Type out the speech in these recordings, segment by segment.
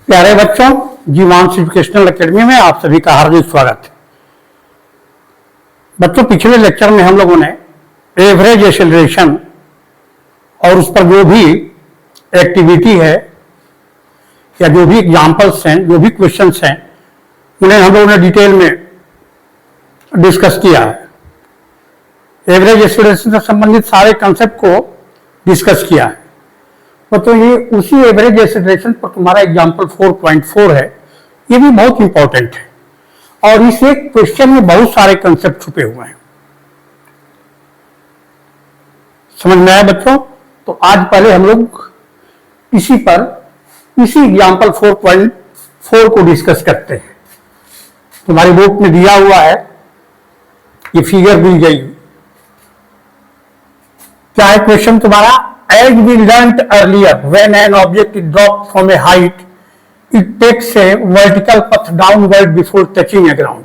प्यारे बच्चों, जीवांश educational academy में आप सभी का हार्दिक स्वागत है। बच्चों, पिछले लेक्चर में हम लोगों ने एवरेज एक्सेलरेशन और उस पर जो भी एक्टिविटी है या जो भी एग्जाम्पल्स हैं, जो भी क्वेश्चंस हैं, उन्हें हम लोगों ने डिटेल में डिस्कस किया है। एवरेज एक्सेलरेशन से संबंधित सारे कंसेप्ट को डिस्कस किया है। तो ये उसी एवरेज एक्सेलरेशन पर तुम्हारा एग्जाम्पल 4.4 है। ये भी बहुत इंपॉर्टेंट है और इस एक क्वेश्चन में बहुत सारे कंसेप्ट छुपे हुए हैं। समझ में आया बच्चों? तो आज पहले हम लोग इसी एग्जाम्पल 4.4 को डिस्कस करते हैं। तुम्हारी बुक में दिया हुआ है, ये फिगर दी गई। क्या है क्वेश्चन तुम्हारा? As we learnt earlier, when an object is dropped from a height, it takes a vertical path downward before touching a ground.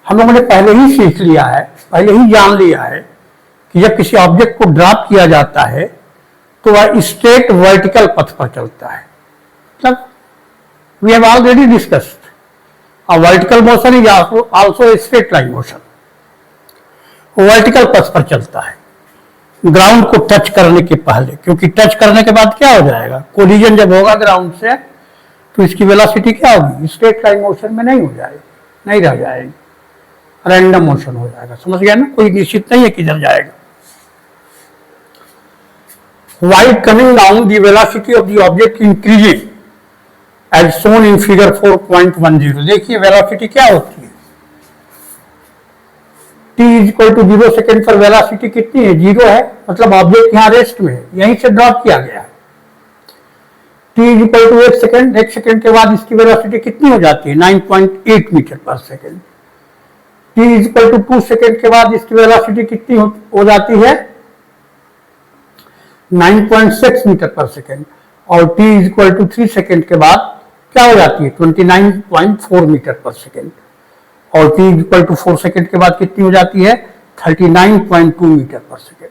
हम लोगों ने पहले ही सीख लिया है, पहले ही जान लिया है कि जब किसी ऑब्जेक्ट को ड्रॉप किया जाता है तो वह स्ट्रेट वर्टिकल पथ पर चलता है। मतलब we have already discussed a vertical motion is also a straight line motion. Vertical पथ पर चलता है ग्राउंड को टच करने के पहले, क्योंकि टच करने के बाद क्या हो जाएगा? कोलिजन जब होगा ग्राउंड से तो इसकी वेलोसिटी क्या होगी? स्ट्रेट लाइन मोशन में नहीं हो जाएगी, नहीं रह जाएगी, रैंडम मोशन हो जाएगा। समझ गया ना? कोई निश्चित नहीं है किधर जाएगा। While coming down, the velocity of the object increasing as shown in figure 4.10. देखिए वेलोसिटी क्या होती है? t equal to 0 second per velocity कितनी है? 0 है, मतलब ऑब्जेक्ट यहाँ रेस्ट में है, यहीं से ड्रॉप किया गया है। t equal to 1 second, 1 second के बाद इसकी वेलोसिटी कितनी हो जाती है? 9.8 metre per second. t equal to 2 second के बाद इसकी वेलोसिटी कितनी हो जाती है? 9.6 मीटर पर सेकेंड। और t इक्वल टू 3 सेकेंड के बाद क्या हो जाती है? 29.4 मीटर पर सेकेंड। और t इक्वल टू 4 सेकेंड के बाद कितनी हो जाती है? 39.2 मीटर पर सेकेंड।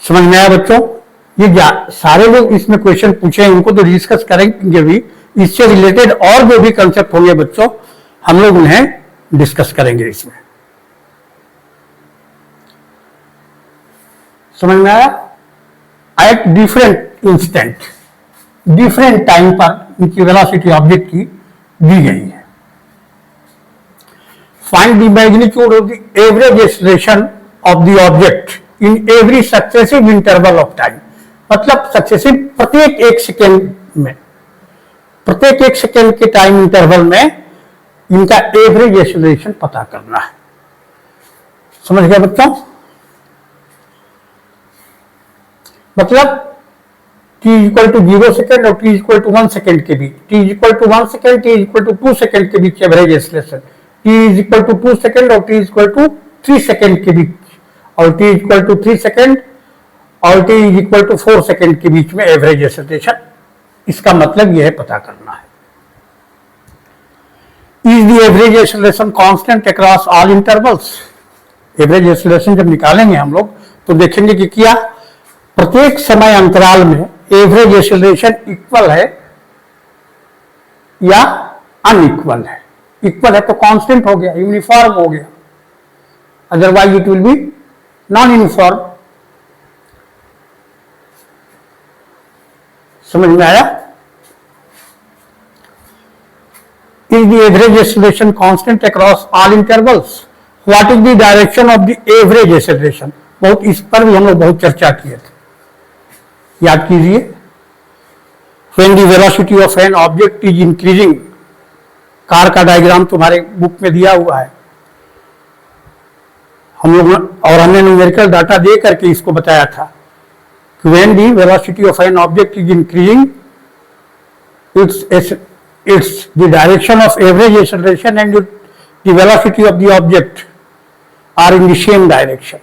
समझ में आया बच्चों? ये सारे लोग इसमें क्वेश्चन पूछे, उनको तो डिस्कस करेंगे भी, इससे रिलेटेड और जो भी कंसेप्ट होंगे बच्चों, हम लोग उन्हें डिस्कस करेंगे इसमें। समझ में आया? At different instant, different time पर इनकी वेलोसिटी ऑब्जेक्ट की दी गई है। Find the magnitude of the average acceleration of the object in every successive interval of time. मतलब सक्सेसिव प्रत्येक एक सेकेंड में, प्रत्येक एक सेकेंड के टाइम इंटरवल में इनका एवरेज एक्सेलरेशन पता करना है। समझ गया बच्चों? मतलब t इक्वल टू 0 सेकेंड और t इक्वल टू 1 सेकेंड के बीच, t equal to 1 second, t equal to 2 second के बीच average acceleration, t equal to 2 second और t इक्वल टू 3 सेकेंड के बीच, और t इक्वल टू 3 सेकेंड और t इक्वल टू 4 सेकेंड के बीच में एवरेज एक्सेलरेशन। इसका मतलब यह है पता करना है। Is the average acceleration constant across all intervals? Average acceleration जब निकालेंगे हम लोग तो देखेंगे कि क्या प्रत्येक समय अंतराल में एवरेज एक्सेलरेशन इक्वल है या अनइक्वल है। इक्वल है तो कांस्टेंट हो गया, यूनिफॉर्म हो गया, otherwise it will be non uniform. समझ में आया? Is the average acceleration constant across all intervals? What is the direction of the average acceleration? बहुत इस पर भी हम लोग बहुत चर्चा किए थे, याद कीजिए। When the velocity of an object is increasing, car का डायग्राम तुम्हारे बुक में दिया हुआ है, हम लोग, और हमने न्यूमेरिकल डाटा दे करके इसको बताया था कि when the velocity of an object is increasing, it's the direction of average acceleration and the velocity of the object are in the same direction.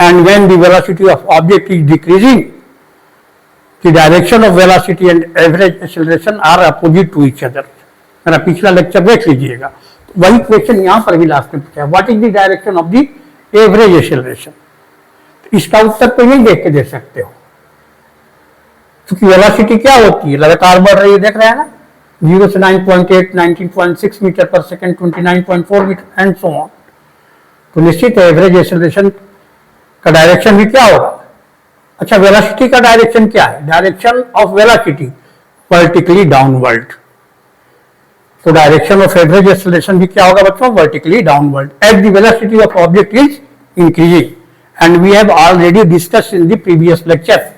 And when the velocity of object is decreasing, the direction of velocity and average acceleration are opposite to each other. मेरा पिछला lecture देख लीजिएगा, तो वही question यहां पर भी last में पूछा है, what is the direction of the average acceleration. इसका उत्तर तो यही देख के दे सकते हो क्योंकि वेलोसिटी क्या होती है, लगातार बढ़ रही है, देख रहे हैं ना, 0 से 9.8, 19.6 metre per second, 29.4 metre and so on. तो निश्चित है एवरेज एक्सेलरेशन का डायरेक्शन भी क्या होगा। अच्छा, वेलोसिटी का डायरेक्शन क्या है, direction of velocity vertically downward. तो डायरेक्शन ऑफ एवरेज एक्सेलरेशन भी क्या होगा बच्चों, vertically downward as the velocity of object is increasing, and we have already discussed in the previous lecture.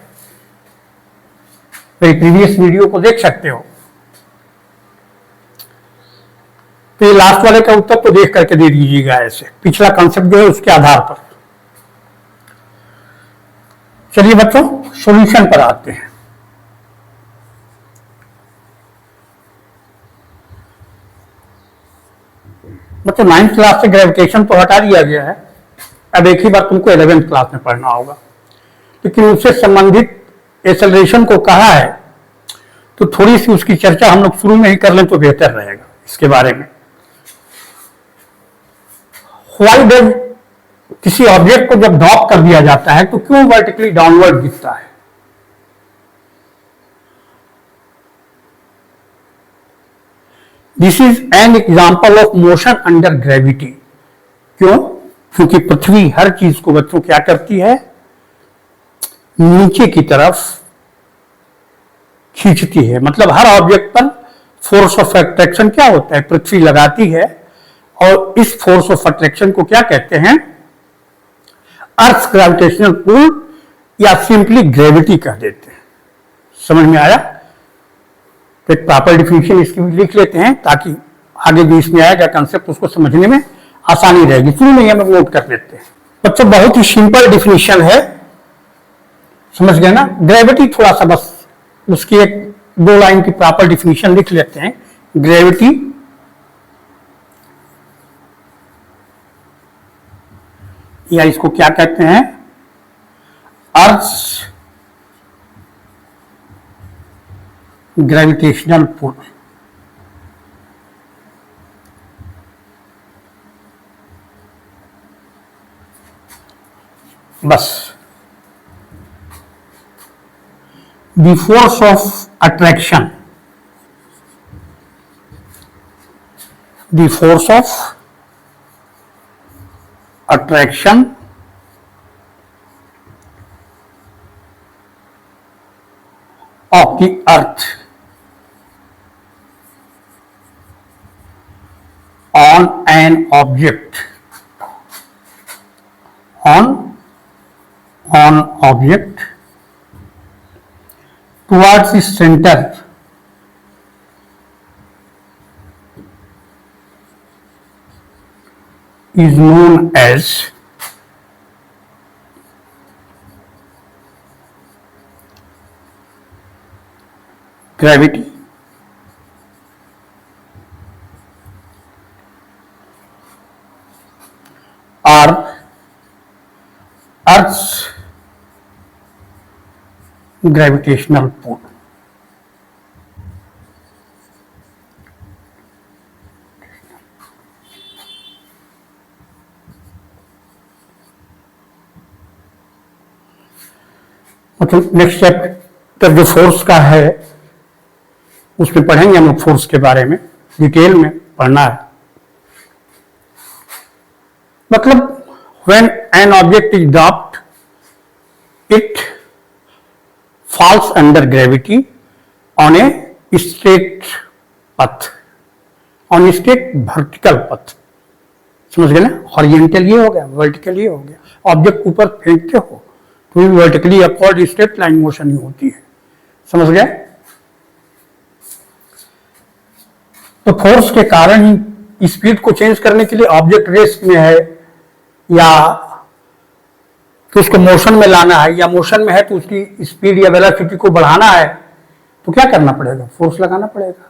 Previous video को देख सकते हो। तो ये लास्ट वाले का उत्तर तो देख करके दे दीजिएगा, ऐसे पिछला कॉन्सेप्ट जो है उसके आधार पर। चलिए बच्चों सॉल्यूशन पर आते हैं। बच्चों 9th क्लास से ग्रेविटेशन तो हटा दिया गया है, अब एक ही बार तुमको 11th क्लास में पढ़ना होगा, लेकिन उससे संबंधित एक्सेलरेशन को कहा है तो थोड़ी सी उसकी चर्चा हम लोग शुरू में ही कर लें तो बेहतर रहेगा इसके बारे में। व्हाई डज, किसी ऑब्जेक्ट को जब ड्रॉप कर दिया जाता है तो क्यों वर्टिकली डाउनवर्ड गिरता है। This is an example of motion under gravity. क्यों, क्योंकि पृथ्वी हर चीज को बच्चों क्या करती है, नीचे की तरफ खींचती है। मतलब हर ऑब्जेक्ट पर फोर्स ऑफ अट्रैक्शन क्या होता है, पृथ्वी लगाती है, और इस फोर्स ऑफ अट्रैक्शन को क्या कहते हैं, अर्थ ग्रेविटेशनल पुल या सिंपली ग्रेविटी कह देते हैं। समझ में आया। तो एक प्रॉपर डिफिनेशन इसकी भी लिख लेते हैं ताकि आगे जो इसमें आएगा कंसेप्ट उसको समझने में आसानी रहेगी। शुरू में हम नोट कर लेते हैं बच्चों, बहुत ही सिंपल डिफिनेशन है, समझ गए ना। ग्रेविटी थोड़ा सा बस उसकी एक 2 लाइन की प्रॉपर डिफिनेशन लिख लेते हैं। ग्रेविटी या इसको क्या कहते हैं, अर्थ ग्रेविटेशनल पुल। बस the force of attraction, the force of attraction of the earth on an object, on object towards its center is known as gravity, or Earth's gravitational pull. मतलब नेक्स्ट चैप्टर जो force का है उसमें पढ़ेंगे हम लोग, force के बारे में डिटेल में पढ़ना है। मतलब when an object is dropped, it falls under gravity on a straight path, on a straight vertical path। समझ गए ना, हॉरिजॉन्टल ये हो गया, वर्टिकल ये हो गया। ऑब्जेक्ट ऊपर फेंकते हो तो भी vertically upward straight line motion ही होती है। समझ गए। तो फोर्स के कारण ही स्पीड को चेंज करने के लिए ऑब्जेक्ट रेस्ट में है या तो उसको मोशन में लाना है, या मोशन में है तो उसकी स्पीड या वेलोसिटी को बढ़ाना है तो क्या करना पड़ेगा, फोर्स लगाना पड़ेगा।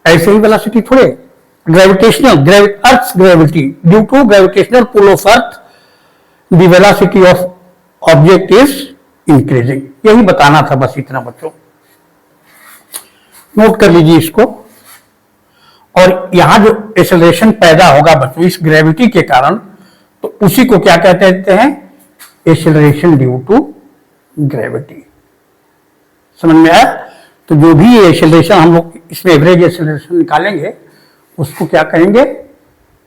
ऐसे ही वेलोसिटी थोड़े, gravitational earth gravity, due to gravitational pull of earth the velocity of object is increasing. यही बताना था बस, इतना बच्चों नोट कर लीजिए इसको। और यहां जो एक्सेलरेशन पैदा होगा बच्चों इस ग्रेविटी के कारण, तो उसी को क्या कहते हैं, एक्सेलरेशन ड्यू टू ग्रेविटी। समझ में आया? तो जो भी एक्सेलरेशन हम लोग इसमें एवरेज एक्सेलरेशन निकालेंगे उसको क्या कहेंगे?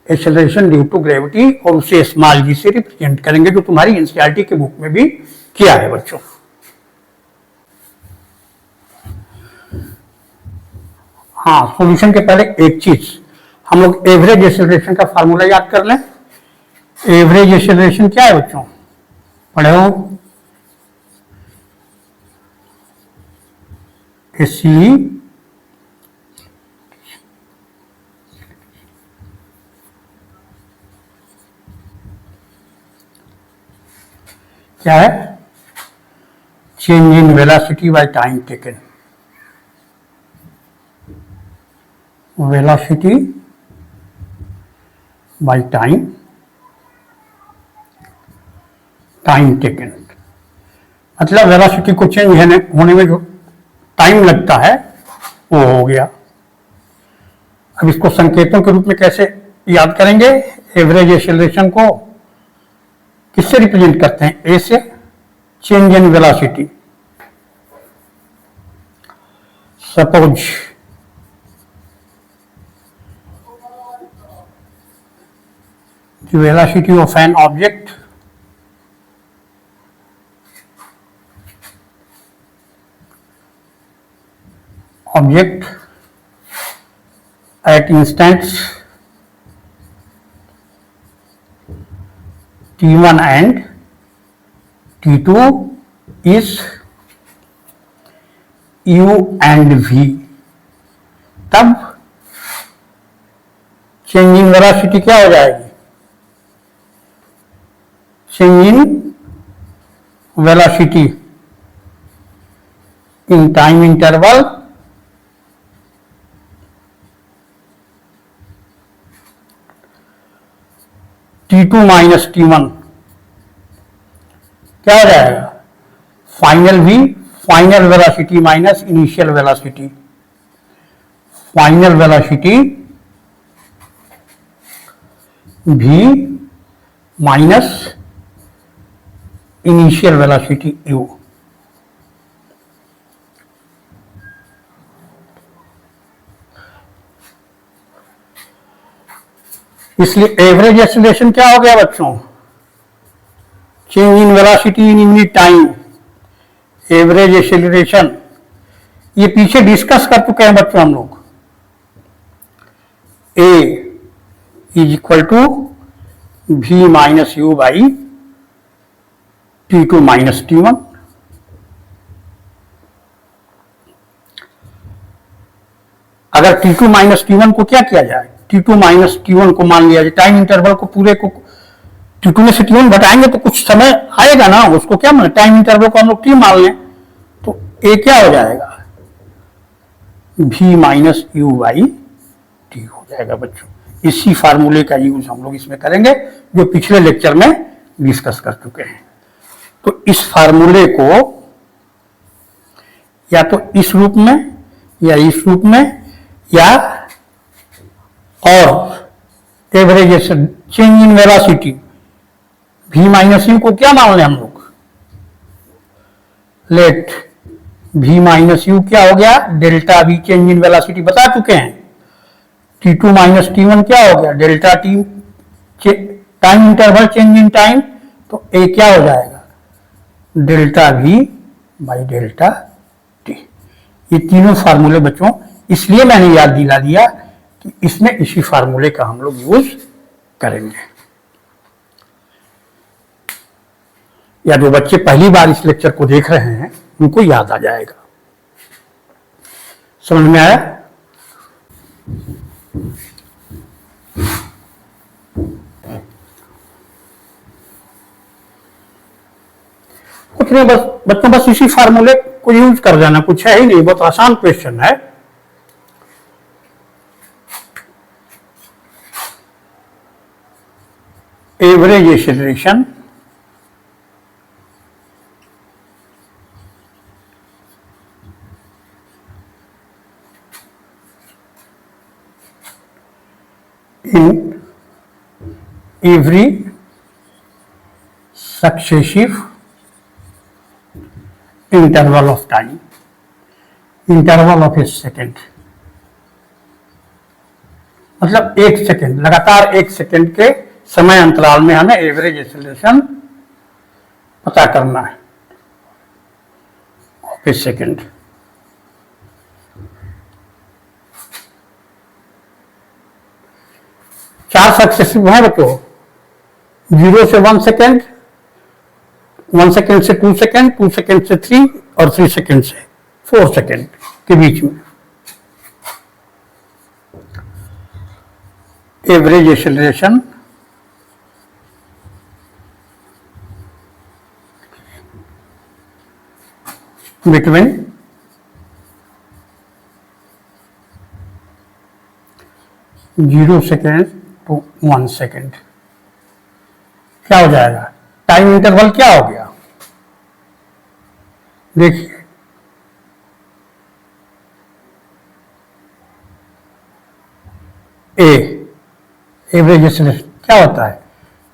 एक्सेलरेशन ड्यू टू ग्रेविटी, और उसे स्मॉल जी से रिप्रेजेंट करेंगे, जो तुम्हारी एनसीईआरटी के बुक में भी किया है बच्चों। हाँ, सॉल्यूशन के पहले एक चीज हम लोग एवरेज एक्सेलरेशन का फार्मूला याद कर लें। एवरेज एक्सेलरेशन क्या है बच्चों? पढ़े हो? सी क्या है? Change in velocity by time taken. Velocity by time taken, मतलब वेलोसिटी को चेंज होने में जो टाइम लगता है वो हो गया। अब इसको संकेतों के रूप में कैसे याद करेंगे? एवरेज एक्सेलरेशन को किससे रिप्रेजेंट करते हैं? ए से, change in velocity. Suppose the velocity of an object at instants t1 and t2 is u and v, तब चेंज इन वेलोसिटी क्या हो जाएगी? Change in velocity in time interval T2 minus T1 क्या हो जाएगा? Final V, final velocity minus initial velocity. Final velocity V minus initial velocity U। इसलिए average acceleration क्या हो गया बच्चों? Change in velocity in unit time. Average acceleration ये पीछे डिस्कस कर चुके हैं बच्चों हम लोग। A is equal to V minus you by T2 minus T1। अगर T2 माइनस T1 को क्या किया जाए? T2 माइनस T1 को मान लिया जाए, टाइम इंटरवल को पूरे को T2 में से T1 घटाएंगे तो कुछ समय आएगा ना, उसको क्या मान, टाइम इंटरवल को हम लोग T मान लें, तो A क्या हो जाएगा? V minus you by T हो जाएगा बच्चों। इसी फार्मूले का यूज हम लोग इसमें करेंगे जो पिछले लेक्चर में डिस्कस कर चुके हैं। तो इस फार्मूले को या तो इस रूप में या इस रूप में, या और average change in velocity V minus you को क्या मान लें हम लोग? लेट V माइनस यू क्या हो गया? Delta V change in velocity बता चुके हैं। T2 माइनस T1 क्या हो गया? Delta T time interval change in time, तो A क्या हो जाएगा? Delta V by delta T। ये तीनों फार्मूले बच्चों इसलिए मैंने याद दिला दिया कि इसमें इसी फार्मूले का हम लोग यूज करेंगे। या जो बच्चे पहली बार इस लेक्चर को देख रहे हैं उनको याद आ जाएगा। समझ में आया? कुछ नहीं, बस बच्चों बस इसी फार्मूले को यूज कर जाना, कुछ है ही नहीं, बहुत आसान क्वेश्चन है। Average acceleration in every successive interval of time। Interval of A second, मतलब 1 सेकेंड, लगातार 1 सेकेंड के समय अंतराल में हमें एवरेज एक्सेलरेशन पता करना है ऑफ ए सेकेंड। चार सक्सेसिव है बच्चों, 0 से 1 सेकेंड, 1 सेकेंड से 2 सेकेंड, 2 सेकेंड से 3 और 3 सेकेंड से 4 सेकेंड के बीच में average acceleration between 0 second to 1 second क्या हो जाएगा? टाइम इंटरवल क्या हो गया? देखिए, एवरेज एक्सेलरेशन क्या होता है?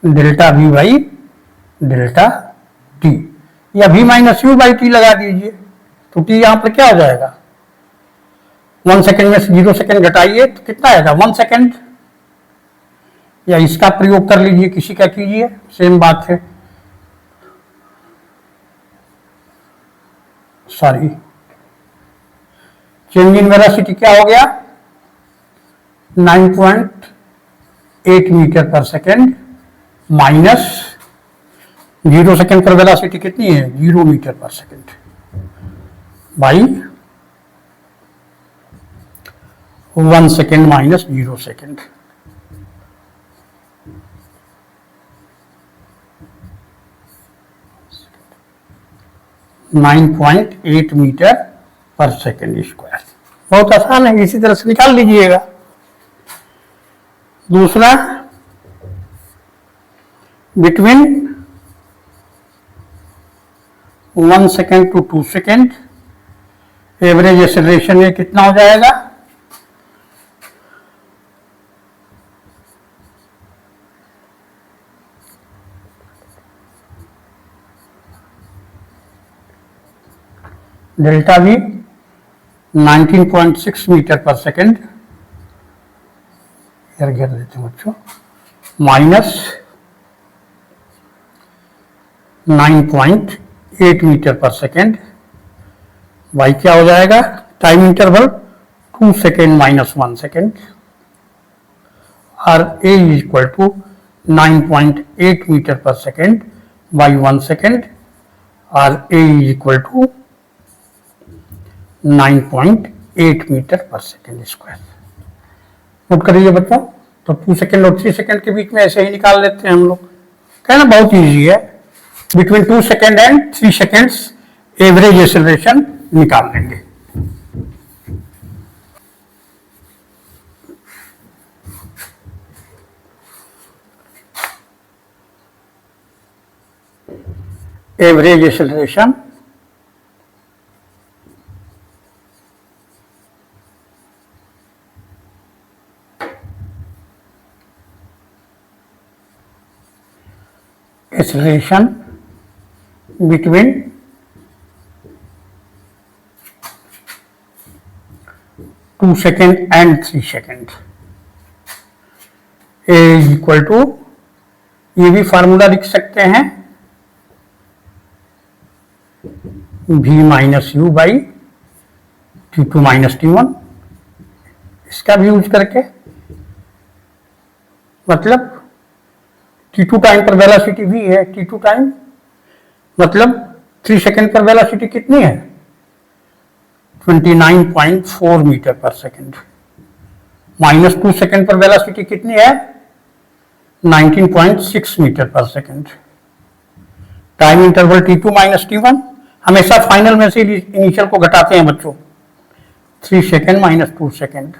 Delta we by delta T, या v minus you by T लगा दीजिए, तो टी यहां पर क्या हो जाएगा? 1 सेकेंड में से 0 सेकेंड घटाइए तो कितना आएगा? 1 सेकेंड। या इसका प्रयोग कर लीजिए, किसी का कीजिए, सेम बात है। सॉरी, चेंज इन वेलोसिटी क्या हो गया? 9.8 metre per second minus 0 second per velocity कितनी है? 0 metre per second by 1 second minus 0 second. .8 metre per second square. बहुत आसान है, इसी तरह से निकाल लीजिएगा। दूसरा, between 1 second to 2 second average acceleration ये कितना हो जाएगा? Delta v 19.6 metre per second, यार घेर देते हैं बच्चों, minus 9.8 metre per second by क्या हो जाएगा? Time interval 2 second minus 1 second, और A is equal to 9.8 metre per second by 1 second, और A is equal to 9.8 metre per second square. Note करिए बच्चों, तो 2 सेकेंड और 3 सेकेंड के बीच में ऐसे ही निकाल लेते हैं हम लोग। कहना बहुत इजी है, between 2 second and 3 seconds average acceleration निकाल लेंगे। Average acceleration between 2 second and 3 second A is equal to, ये भी फार्मूला लिख सकते हैं, v minus you by T2 minus T1, इसका भी यूज करके, मतलब T2 टाइम पर वेलोसिटी v है, T2 टाइम मतलब 3 सेकेंड पर वेलोसिटी कितनी है? 29.4 metre per second, minus 2 second per velocity कितनी है? 19.6 metre per second. Time interval T2 minus T1, हमेशा फाइनल में से इनिशियल को घटाते हैं बच्चों, 3 second minus 2 second,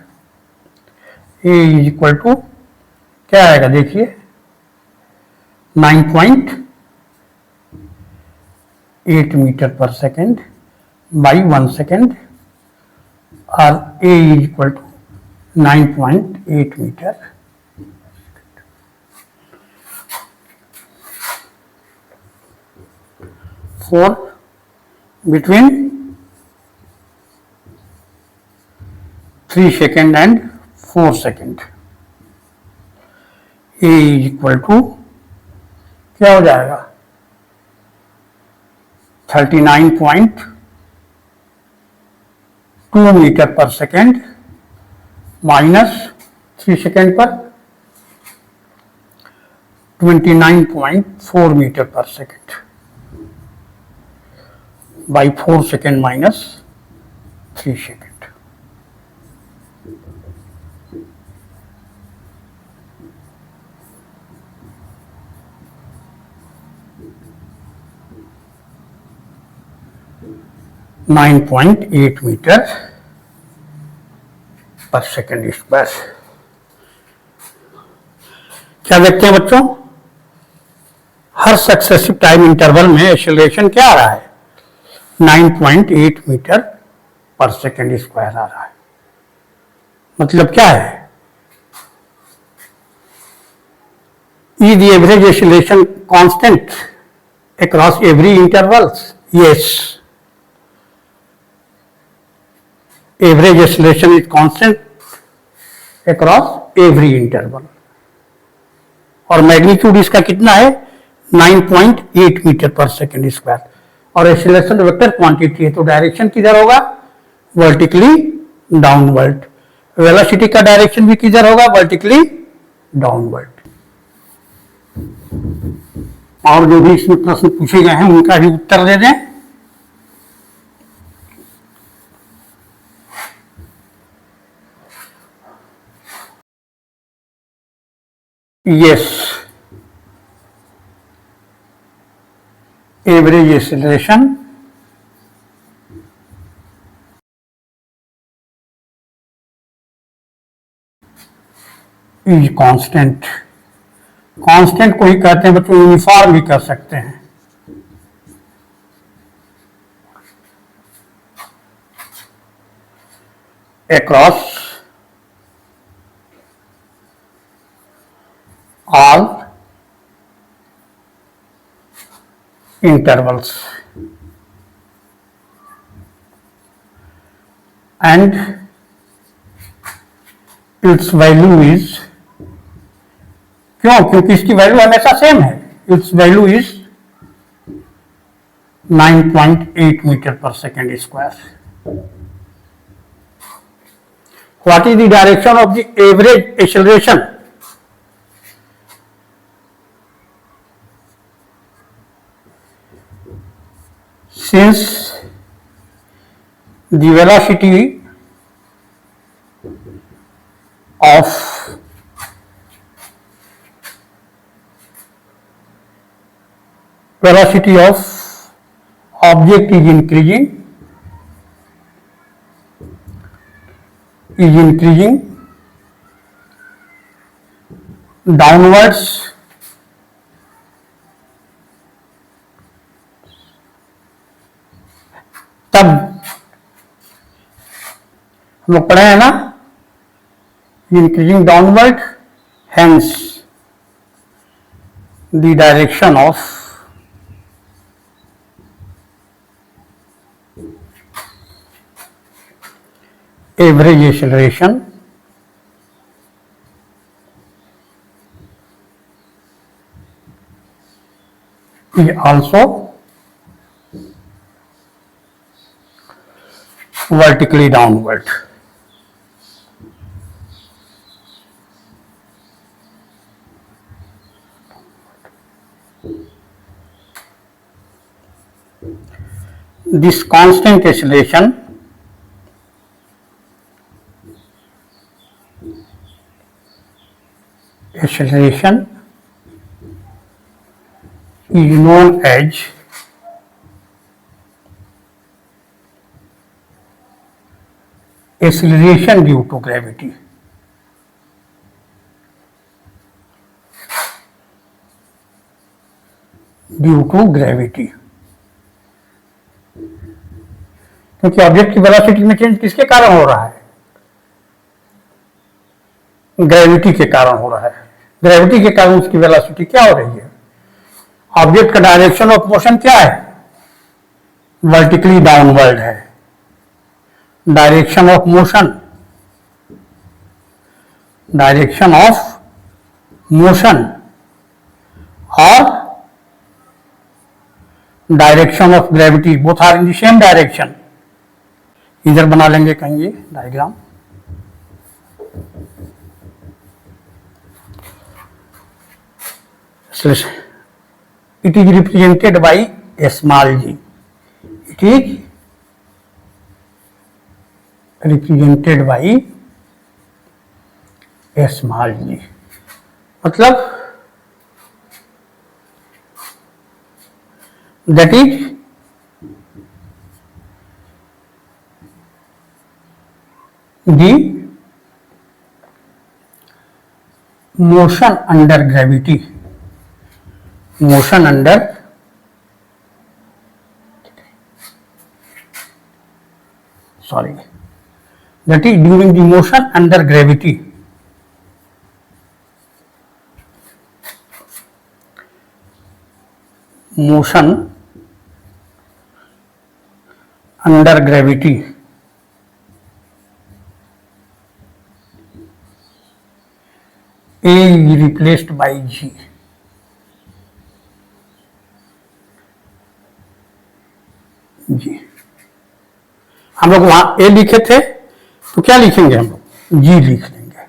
A is equal to क्या आएगा? देखिए 9.8 metre per second by 1 second, और A is equal to 9.8 metre. Four, between 3 second and 4 second. A is equal to क्या हो जाएगा 39.2 metre per second minus 3 second पर 29.4 metre per second by 4 second minus 3 second. Nine 9.8 metre per second square. क्या देखते हैं बच्चों, हर successive time interval में एक्सेलरेशन क्या आ रहा है 9.8 मीटर पर सेकेंड स्क्वायर आ रहा है। मतलब क्या है, is the average acceleration constant across every intervals? Yes, average acceleration is constant across every interval. और मैग्नीट्यूड इसका कितना है 9.8 मीटर पर सेकेंड स्क्वायर। और एक्सेलरेशन वेक्टर क्वांटिटी है तो डायरेक्शन किधर होगा, वर्टिकली डाउनवर्ड। वेलोसिटी का डायरेक्शन भी किधर होगा, वर्टिकली डाउनवर्ड। और जो भी इसमें प्रश्न पूछे गए हैं उनका भी उत्तर दे दें। Yes, average acceleration is constant। Constant को ही कहते हैं बच्चों, यूनिफॉर्म भी कर सकते हैं। across all intervals and its value is, क्यों, क्योंकि इसकी वैल्यू हमेशा सेम है। It's value is 9.8 metre per second square. What is the direction of the average acceleration? Since the velocity of object is increasing downwards, तब हम लोग पढ़े हैं ना, increasing downward, hence the direction of average acceleration is also vertically downward। This constant acceleration is known as acceleration due to gravity। Due to gravity, क्योंकि object की velocity में change किसके कारण हो रहा है, ग्रेविटी के कारण हो रहा है। ग्रेविटी के कारण उसकी वेलोसिटी क्या हो रही है, ऑब्जेक्ट का डायरेक्शन ऑफ मोशन क्या है, वर्टिकली डाउनवर्ड है। Direction of motion direction of motion और direction of gravity, both are in the same direction. इधर बना लेंगे कहीं ये diagram. It is represented by a small G. It is represented by a small G, मतलब that is the motion under gravity, motion under sorry that is during the motion under gravity, motion under gravity A is replaced by G। जी, हम लोग वहां ए लिखे थे तो क्या लिखेंगे हम लोग, जी लिख लेंगे।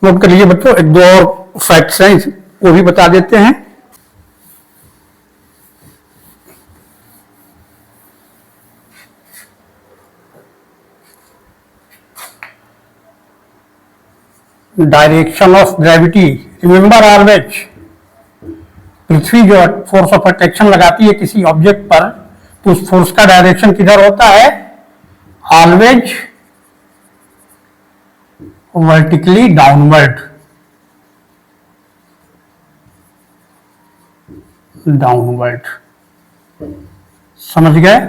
नोट कर लीजिए बच्चों, एक दो और फैक्ट्स हैं वो भी बता देते हैं। Direction of gravity, remember always, पृथ्वी जो फोर्स ऑफ अट्रैक्शन लगाती है किसी ऑब्जेक्ट पर तो उस फोर्स का डायरेक्शन किधर होता है, ऑलवेज वर्टिकली डाउनवर्ड, डाउनवर्ड। समझ गए?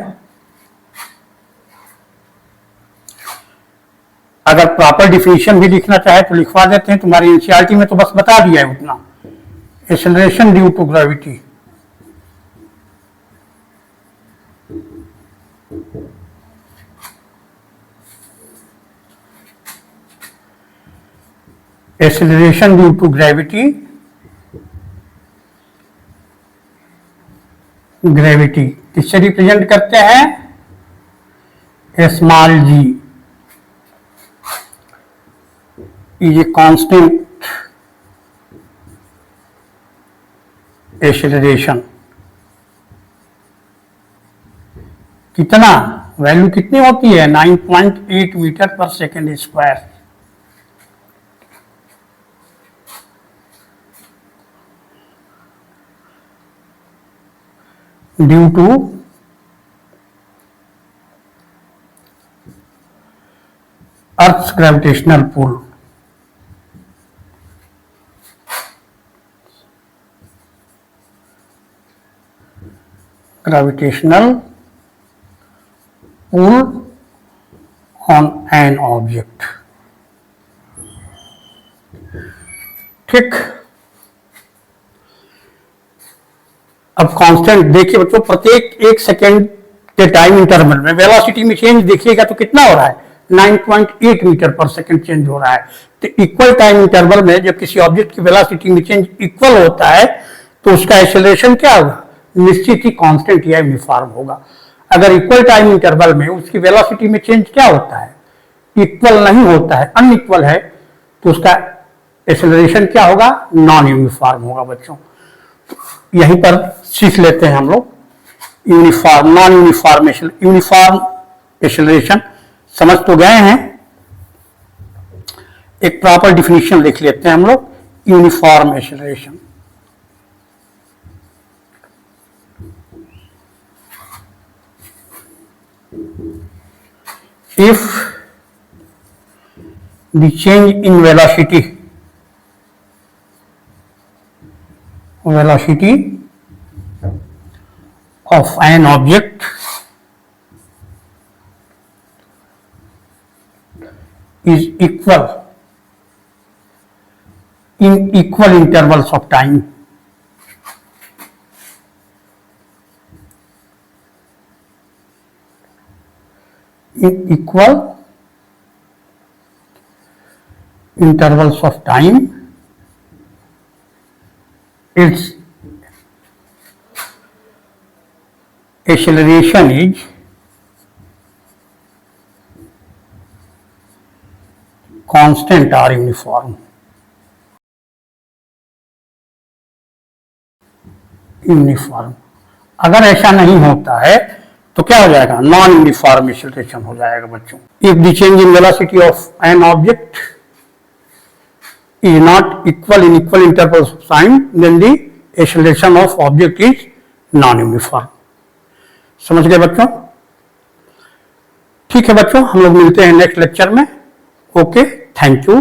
अगर प्रॉपर डिफिनेशन भी लिखना चाहे तो लिखवा देते हैं, तुम्हारी एनसीईआरटी में तो बस बता दिया है उतना। Acceleration due to gravity, acceleration due to gravity, gravity किससे रिप्रेजेंट करते हैं, small g is a constant acceleration। कितना वैल्यू कितनी होती है, 9.8 metre per second square. Due to earth gravitational pull, gravitational pull on an object। ठीक, अब constant देखिए बच्चों, प्रत्येक 1 सेकेंड के टाइम इंटरवल में वेलोसिटी में चेंज देखिएगा तो कितना हो रहा है, 9.8 मीटर पर सेकेंड चेंज हो रहा है। तो इक्वल टाइम इंटरवल में जब किसी ऑब्जेक्ट की वेलोसिटी में चेंज इक्वल होता है तो उसका एक्सेलरेशन क्या होगा, निश्चित ही कांस्टेंट या यूनिफॉर्म होगा। अगर इक्वल टाइम इंटरवल में उसकी वेलोसिटी में चेंज क्या होता है, इक्वल नहीं होता है, अनइक्वल है, तो उसका एक्सेलरेशन क्या होगा, नॉन यूनिफॉर्म होगा। बच्चों यहीं पर सीख लेते हैं हम लोग uniform, non uniform, uniform acceleration समझ तो गए हैं। एक प्रॉपर डिफिनेशन लिख लेते हैं हम लोग, uniform acceleration. If the change in velocity of an object is equal in equal intervals of time, in equal intervals of time, its acceleration is constant or uniform. Uniform, अगर ऐसा नहीं होता है तो क्या हो जाएगा, नॉन यूनिफॉर्म एक्सेलरेशन हो जाएगा बच्चों. If the change in velocity of an object is not equal in equal intervals of time, then the acceleration of object is non uniform. समझ गए बच्चों? ठीक है बच्चों, हम लोग मिलते हैं नेक्स्ट लेक्चर में. Okay, thank you.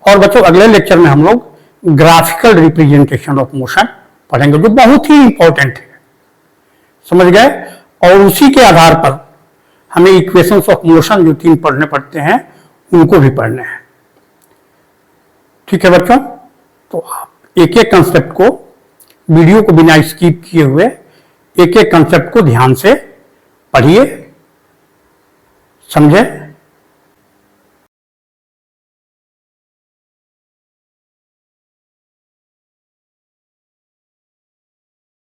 और बच्चों अगले लेक्चर में हम लोग ग्राफिकल रिप्रेजेंटेशन ऑफ मोशन पढ़ेंगे, जो बहुत ही इंपॉर्टेंट है. समझ गए? और उसी के आधार पर हमें इक्वेशंस ऑफ मोशन जो 3 पढ़ने पड़ते हैं उनको भी पढ़ने हैं. ठीक है बच्चों? तो आप एक एक कंसेप्ट को, वीडियो को बिना स्किप किए हुए एक एक कंसेप्ट को ध्यान से पढ़िए, समझे.